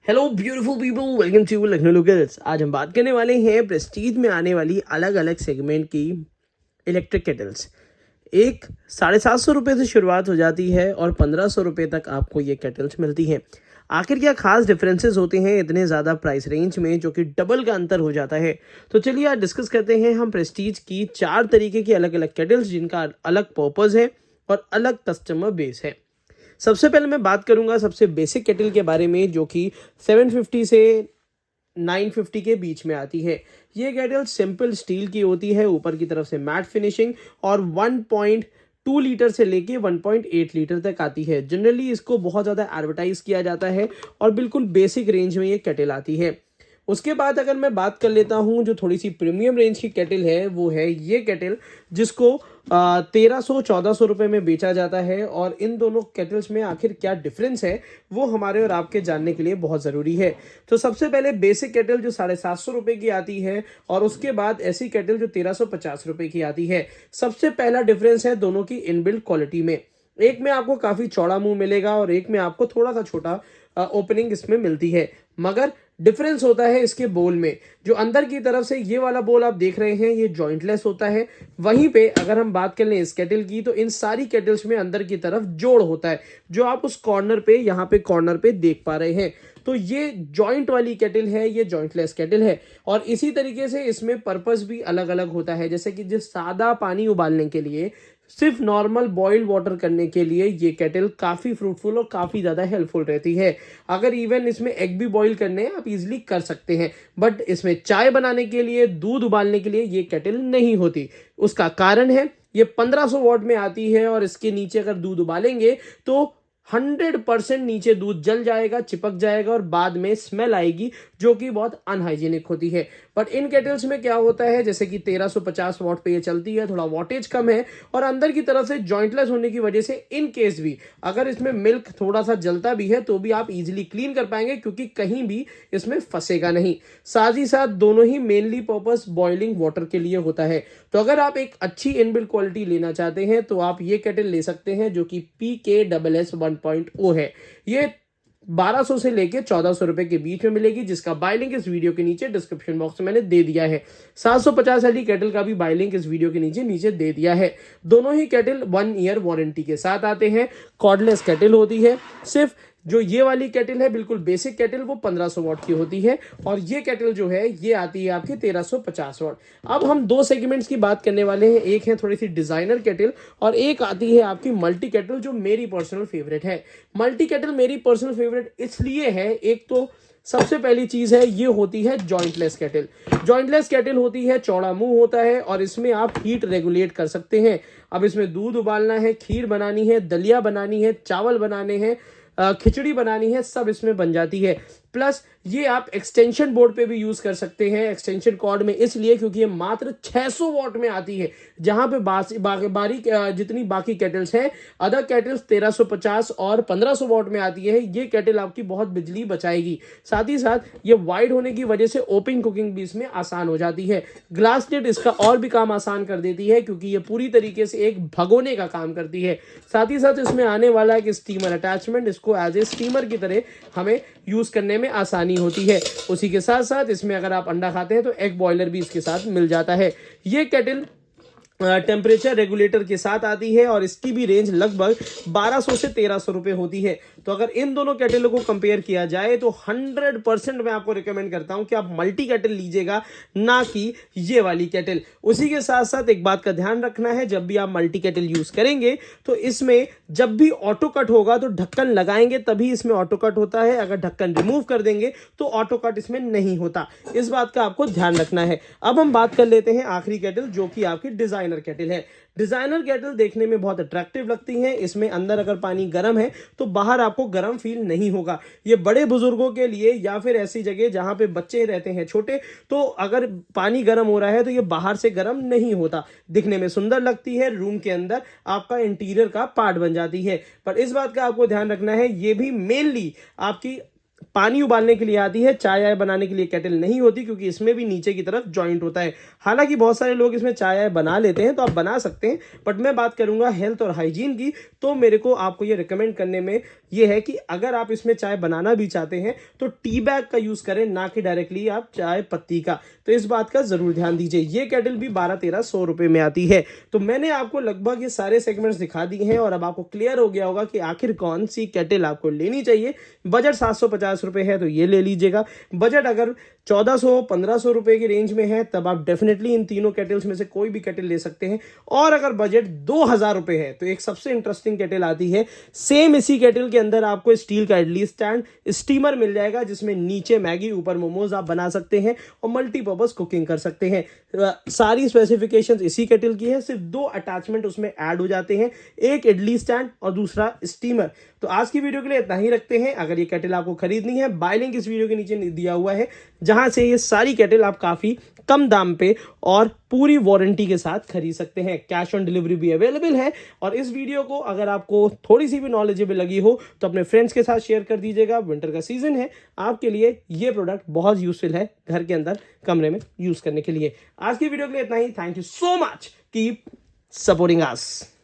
Hello beautiful people, welcome to Lucknow locals. आज हम बात करने वाले हैं प्रेस्टीज में आने वाली अलग अलग सेगमेंट की इलेक्ट्रिक केटल्स। एक 750 रुपये से शुरुआत हो जाती है और 1500 रुपये तक आपको ये केटल्स मिलती हैं। आखिर क्या खास डिफरेंसेस होते हैं इतने ज़्यादा प्राइस रेंज में, जो कि डबल का अंतर हो जाता है। तो चलिए आज डिस्कस करते हैं हम प्रेस्टीज की 4 तरीके की अलग अलग केटल्स, जिनका अलग पर्पज़ है और अलग कस्टमर बेस है। सबसे पहले मैं बात करूंगा सबसे बेसिक केटल के बारे में, जो कि 750 से 950 के बीच में आती है। ये केटल सिंपल स्टील की होती है, ऊपर की तरफ से मैट फिनिशिंग, और 1.2 लीटर से लेके 1.8 लीटर तक आती है। जनरली इसको बहुत ज़्यादा एडवर्टाइज किया जाता है और बिल्कुल बेसिक रेंज में ये केटल आती है। उसके बाद अगर मैं बात कर लेता हूँ जो थोड़ी सी प्रीमियम रेंज की केटल है, वो है ये केटल, जिसको 1300-1400 रुपये में बेचा जाता है। और इन दोनों केटल्स में आखिर क्या डिफरेंस है वो हमारे और आपके जानने के लिए बहुत ज़रूरी है। तो सबसे पहले बेसिक केटल जो 750 रुपये की आती है, और उसके बाद ऐसी केटल जो 1350 रुपये की आती है। सबसे पहला डिफरेंस है दोनों की इनबिल्ट क्वालिटी में। एक में आपको काफ़ी चौड़ा मुंह मिलेगा और एक में आपको थोड़ा सा छोटा ओपनिंग इसमें मिलती है। मगर डिफरेंस होता है इसके बोल में। जो अंदर की तरफ से ये वाला बोल आप देख रहे हैं, ये जॉइंटलेस होता है। वहीं पे अगर हम बात कर लें इस केटल की, तो इन सारी केटल्स में अंदर की तरफ जोड़ होता है, जो आप उस कॉर्नर पे, यहाँ पे कॉर्नर पे देख पा रहे हैं। तो ये जॉइंट वाली केटल है, ये जॉइंटलेस केटल है। और इसी तरीके से इसमें पर्पस भी अलग अलग होता है। जैसे कि जिस सादा पानी उबालने के लिए, सिर्फ नॉर्मल बॉइल्ड वाटर करने के लिए ये केटल काफ़ी फ्रूटफुल और काफ़ी ज़्यादा हेल्पफुल रहती है। अगर इवन इसमें एग भी बॉईल करने हैं, आप इजीली कर सकते हैं। बट इसमें चाय बनाने के लिए, दूध उबालने के लिए ये केटल नहीं होती। उसका कारण है ये 1500 वॉट में आती है, और इसके नीचे अगर दूध उबालेंगे तो 100% नीचे दूध जल जाएगा, चिपक जाएगा, और बाद में स्मेल आएगी, जो कि बहुत अनहाइजीनिक होती है। बट इन केटल्स में क्या होता है, जैसे कि 1350 वॉट पे ये चलती है, थोड़ा वॉटेज कम है, और अंदर की तरफ से जॉइंटलेस होने की वजह से इन केस भी अगर इसमें मिल्क थोड़ा सा जलता भी है तो भी आप इजीली क्लीन कर पाएंगे, क्योंकि कहीं भी इसमें फंसेगा नहीं। साथ ही साथ दोनों ही मेनली पर्पस बॉइलिंग वाटर के लिए होता है। तो अगर आप एक अच्छी इनबिल्ट क्वालिटी लेना चाहते हैं तो आप ये केटल ले सकते हैं, जो कि PKSS 1.0 है। ये 1200 से लेके 1400 रुपए के बीच में मिलेगी, जिसका बाय लिंक इस वीडियो के नीचे डिस्क्रिप्शन बॉक्स में मैंने दे दिया है। 750 वाली केटल का भी बाय लिंक इस वीडियो के नीचे दे दिया है। दोनों ही केटल 1 ईयर वारंटी के साथ आते हैं। कॉर्डलेस केटल होती है। सिर्फ जो ये वाली केटल है, बिल्कुल बेसिक केटल, वो 1500 वॉट की होती है, और ये केटल जो है ये आती है आपकी 1350 वॉट। अब हम दो सेगमेंट्स की बात करने वाले हैं। एक है थोड़ी सी डिजाइनर केटल, और एक आती है आपकी मल्टी केटल, जो मेरी पर्सनल फेवरेट है। मल्टी केटल मेरी पर्सनल फेवरेट इसलिए है, एक तो सबसे पहली चीज है, ये होती है जॉइंटलेस केटल। जॉइंटलेस केटल होती है, चौड़ा मुंह होता है, और इसमें आप हीट रेगुलेट कर सकते हैं। अब इसमें दूध उबालना है, खीर बनानी है, दलिया बनानी है, चावल बनाने हैं, खिचड़ी बनानी है, सब इसमें बन जाती है। प्लस ये आप एक्सटेंशन बोर्ड पे भी यूज कर सकते हैं, एक्सटेंशन कॉर्ड में, इसलिए क्योंकि ये मात्र 600 वॉट में आती है। जहां पे बारीक जितनी बाकी केटल्स हैं, अदर केटल्स 1350 और 1500 वॉट में आती है। ये केटल आपकी बहुत बिजली बचाएगी। साथ ही साथ ये वाइड होने की वजह से ओपन कुकिंग भी इसमें आसान हो जाती है। ग्लास लिड इसका और भी काम आसान कर देती है, क्योंकि ये पूरी तरीके से एक भगोने का काम करती है। साथ ही साथ इसमें आने वाला एक स्टीमर अटैचमेंट, इसको एज ए स्टीमर की तरह हमें यूज करने में आसानी होती है। उसी के साथ साथ इसमें अगर आप अंडा खाते हैं तो एग बॉयलर भी इसके साथ मिल जाता है। ये केटल टेम्परेचर रेगुलेटर के साथ आती है, और इसकी भी रेंज लगभग 1200 से 1300 रुपये होती है। तो अगर इन दोनों केटलों को कंपेयर किया जाए तो 100% मैं आपको रिकमेंड करता हूं कि आप मल्टी केटल लीजिएगा, ना कि ये वाली केटल। उसी के साथ साथ एक बात का ध्यान रखना है, जब भी आप मल्टी केटल यूज करेंगे तो इसमें जब भी ऑटो कट होगा तो ढक्कन लगाएंगे तभी इसमें ऑटो कट होता है। अगर ढक्कन रिमूव कर देंगे तो ऑटो कट इसमें नहीं होता। इस बात का आपको ध्यान रखना है। अब हम बात कर लेते हैं आखिरी केटल, जो कि आपकी डिजाइनर केटल है। डिजाइनर केटल देखने में बहुत अट्रैक्टिव लगती है। इसमें अंदर अगर पानी गर्म है तो बाहर आपको गर्म फील नहीं होगा। ये बड़े बुजुर्गों के लिए, या फिर ऐसी जगह जहां पे बच्चे रहते हैं छोटे, तो अगर पानी गर्म हो रहा है तो ये बाहर से गर्म नहीं होता। दिखने में सुंदर लगती है, रूम के अंदर आपका इंटीरियर का पार्ट बन जाती है। पर इस बात का आपको ध्यान रखना है, ये भी मेनली आपकी पानी उबालने के लिए आती है, चाय बनाने के लिए केटल नहीं होती, क्योंकि इसमें भी नीचे की तरफ जॉइंट होता है। हालांकि बहुत सारे लोग इसमें चाय बना लेते हैं, तो आप बना सकते हैं, बट मैं बात करूंगा हेल्थ और हाइजीन की, तो मेरे को आपको ये रिकमेंड करने में ये है कि अगर आप इसमें चाय बनाना भी चाहते हैं तो टी बैग का यूज करें, ना कि डायरेक्टली आप चाय पत्ती का। तो इस बात का जरूर ध्यान दीजिए। ये केटल भी 12-1300 रुपए में आती है। तो मैंने आपको लगभग ये सारे सेगमेंट्स दिखा दिए हैं और अब आपको क्लियर हो गया होगा कि आखिर कौन सी केटल आपको लेनी चाहिए। बजट 750 रुपए है तो ये ले लीजिएगा। बजट अगर 1400-1500 रुपए की रेंज में है तब आप डेफिनेटली इन तीनों केटल्स में से कोई भी केटल ले सकते हैं। और अगर बजट 2000 रुपए है तो एक सबसे इंटरेस्टिंग केटल आती है। सेम इसी केटल के अंदर आपको स्टील का इडली स्टैंड, स्टीमर मिल जाएगा जिसमें नीचे मैगी ऊपर मोमोज आप बना सकते हैं और मल्टीपर्पज कुकिंग कर सकते हैं। सारी स्पेसिफिकेशंस इसी केटल की है, सिर्फ 2 अटैचमेंट उसमें ऐड हो जाते हैं, एक इडली स्टैंड और दूसरा स्टीमर। तो आज की वीडियो के लिए इतना ही रखते हैं। अगर ये केटल आपको खरीदनी है, बाय लिंक इस वीडियो के नीचे दिया हुआ है, जहां से ये सारी केटल आप काफी कम दाम पे और पूरी वारंटी के साथ खरीद सकते हैं। कैश ऑन डिलीवरी भी अवेलेबल है। और इस वीडियो को अगर आपको थोड़ी सी भी नॉलेजेबल लगी हो तो अपने फ्रेंड्स के साथ शेयर कर दीजिएगा। विंटर का सीजन है, आपके लिए ये प्रोडक्ट बहुत यूजफुल है घर के अंदर कमरे में यूज करने के लिए। आज की वीडियो के लिए इतना ही। Thank you so much, keep supporting us.